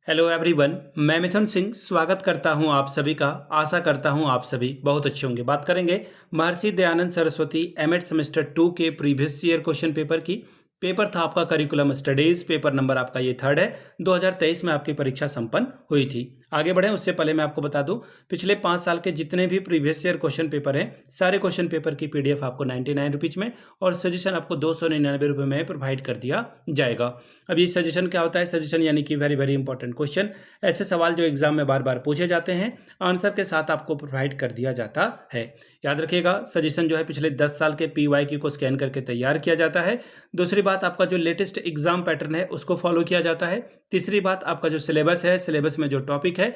Hello everyone, मैं मिथुन सिंह स्वागत करता हूं आप सभी का। आशा करता हूं आप सभी बहुत अच्छे होंगे। बात करेंगे महर्षि दयानंद सरस्वती एमएड सेमेस्टर 2 के प्रीवियस ईयर क्वेश्चन पेपर की। पेपर था आपका करिकुलम स्टडीज, पेपर नंबर आपका ये 3rd है। 2023 में आपकी परीक्षा संपन्न हुई थी। आगे बढ़ें उससे पहले मैं आपको बता दूं, पिछले 5 साल के जितने भी प्रीवियस ईयर क्वेश्चन पेपर हैं, सारे क्वेश्चन पेपर की पीडीएफ आपको 99 रुपीज़ में और सजेशन आपको 299 रुपये में प्रोवाइड कर दिया जाएगा। अब ये सजेशन क्या होता है? सजेशन यानी कि वेरी वेरी इंपॉर्टेंट क्वेश्चन, ऐसे सवाल जो एग्जाम में बार बार पूछे जाते हैं, आंसर के साथ आपको प्रोवाइड कर दिया जाता है। याद रखिएगा, सजेशन जो है पिछले 10 साल के पीवाईक्यू को स्कैन करके तैयार किया जाता है। दूसरी बात, आपका जो लेटेस्ट एग्जाम पैटर्न है उसको फॉलो किया जाता है। तीसरी बात, आपका जो सिलेबस है, सिलेबस में जो टॉपिक है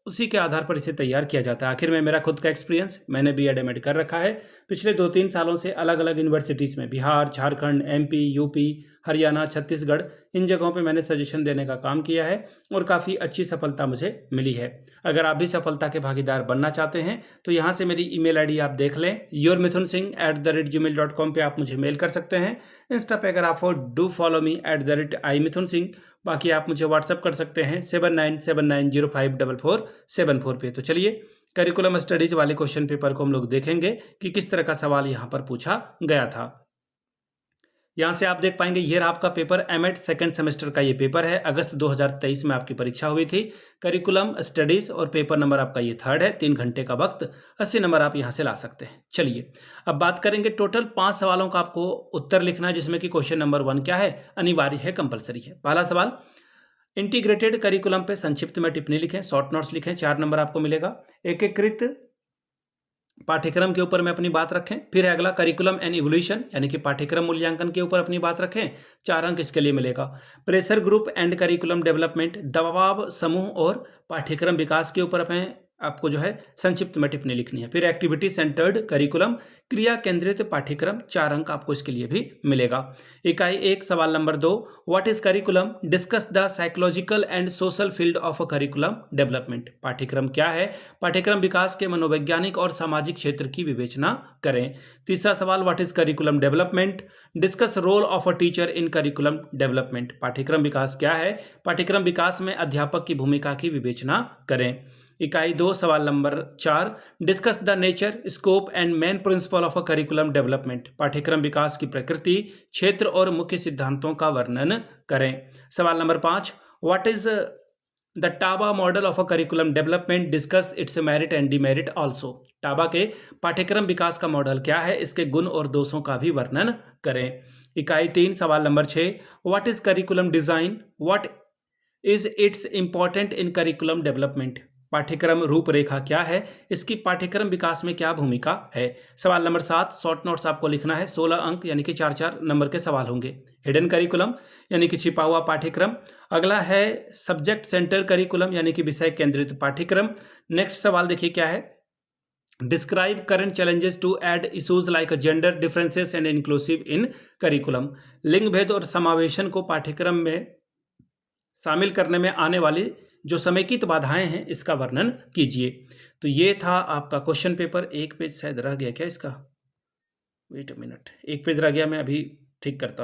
उसी के आधार पर इसे तैयार किया जाता है। आखिर में मेरा खुद का एक्सपीरियंस, मैंने बीएड एमएड कर रखा है। पिछले 2-3 सालों से अलग अलग यूनिवर्सिटीज़ में, बिहार, झारखंड, एमपी, यूपी, हरियाणा, छत्तीसगढ़, इन जगहों पे मैंने सजेशन देने का काम किया है और काफ़ी अच्छी सफलता मुझे मिली है। अगर आप भी सफलता के भागीदार बनना चाहते हैं तो यहाँ से मेरी ईमेल आईडी आप देख लें, yourmithunSingh@gmail.com पे आप मुझे मेल कर सकते हैं। इंस्टा पे अगर आप हो, डू फॉलो मी @imithunSingh। बाकी आप मुझे व्हाट्सअप कर सकते हैं 7979054474 पे। तो चलिए, करिकुलम स्टडीज वाले क्वेश्चन पेपर को हम लोग देखेंगे कि किस तरह का सवाल यहाँ पर पूछा गया था। यहाँ से आप देख पाएंगे, ये रहा आपका पेपर, एमएड सेकंड सेमेस्टर का ये पेपर है। अगस्त 2023 में आपकी परीक्षा हुई थी। करिकुलम स्टडीज और पेपर नंबर आपका ये 3rd है। 3 घंटे का वक्त, 80 नंबर आप यहाँ से ला सकते हैं। चलिए अब बात करेंगे, टोटल 5 सवालों का आपको उत्तर लिखना है, जिसमें कि क्वेश्चन नंबर 1 क्या है? अनिवार्य है, कंपलसरी है। पहला सवाल, इंटीग्रेटेड करिकुलम पे संक्षिप्त में टिप्पणी लिखें, शॉर्ट नोट्स लिखें, 4 नंबर आपको मिलेगा। एकीकृत पाठ्यक्रम के ऊपर में अपनी बात रखें। फिर है अगला, करिकुलम एंड इवोल्यूशन यानी कि पाठ्यक्रम मूल्यांकन के ऊपर अपनी बात रखें, 4 अंक इसके लिए मिलेगा। Pressure group and curriculum development, दबाव समूह और पाठ्यक्रम विकास के ऊपर अपने आपको जो है संक्षिप्त में टिप्पणी लिखनी है। फिर एक्टिविटी सेंटर्ड करिकुलम, क्रिया केंद्रित पाठ्यक्रम, 4 अंक आपको इसके लिए भी मिलेगा। इकाई 1 सवाल number 2, what is curriculum? Discuss the psychological and social field of a curriculum development. पाठ्यक्रम क्या है? पाठ्यक्रम विकास के मनोवैज्ञानिक और सामाजिक क्षेत्र की विवेचना करें। तीसरा सवाल, what is curriculum development? Discuss role of a teacher in curriculum development. पाठ्यक्रम विकास क्या है? पाठ्यक्रम विकास में अध्यापक की भूमिका की विवेचना करें। इकाई 2 सवाल number 4, discuss the nature, scope and main principle of a curriculum development. पाठ्यक्रम विकास की प्रकृति, क्षेत्र और मुख्य सिद्धांतों का वर्णन करें। सवाल number 5, what is the Taba model of a curriculum development? Discuss it's merit and demerit also. Taba के पाठ्यक्रम विकास का मॉडल क्या है? इसके गुण और दोषों का भी वर्णन करें। इकाई 3 सवाल number 6, what is curriculum design? What is it's important in curriculum development? पाठ्यक्रम रूपरेखा क्या है? इसकी पाठ्यक्रम विकास में क्या भूमिका है? सवाल नंबर 7, शॉर्ट नोट्स आपको लिखना है, 16 अंक यानी कि 4-4 नंबर के सवाल होंगे। हिडन करिकुलम यानी कि छिपा हुआ पाठ्यक्रम। अगला है सब्जेक्ट सेंटर करिकुलम यानी कि विषय केंद्रित पाठ्यक्रम। नेक्स्ट सवाल देखिए क्या है, describe current challenges to add issues like gender differences and inclusive in curriculum. लिंग भेद और समावेशन को पाठ्यक्रम में शामिल करने में आने वाली जो समेकित बाधाएं हैं, इसका वर्णन कीजिए। तो ये था आपका क्वेश्चन पेपर। एक पेज शायद रह गया क्या इसका? वेट अ मिनट, एक पेज रह गया, मैं अभी ठीक करता हूँ।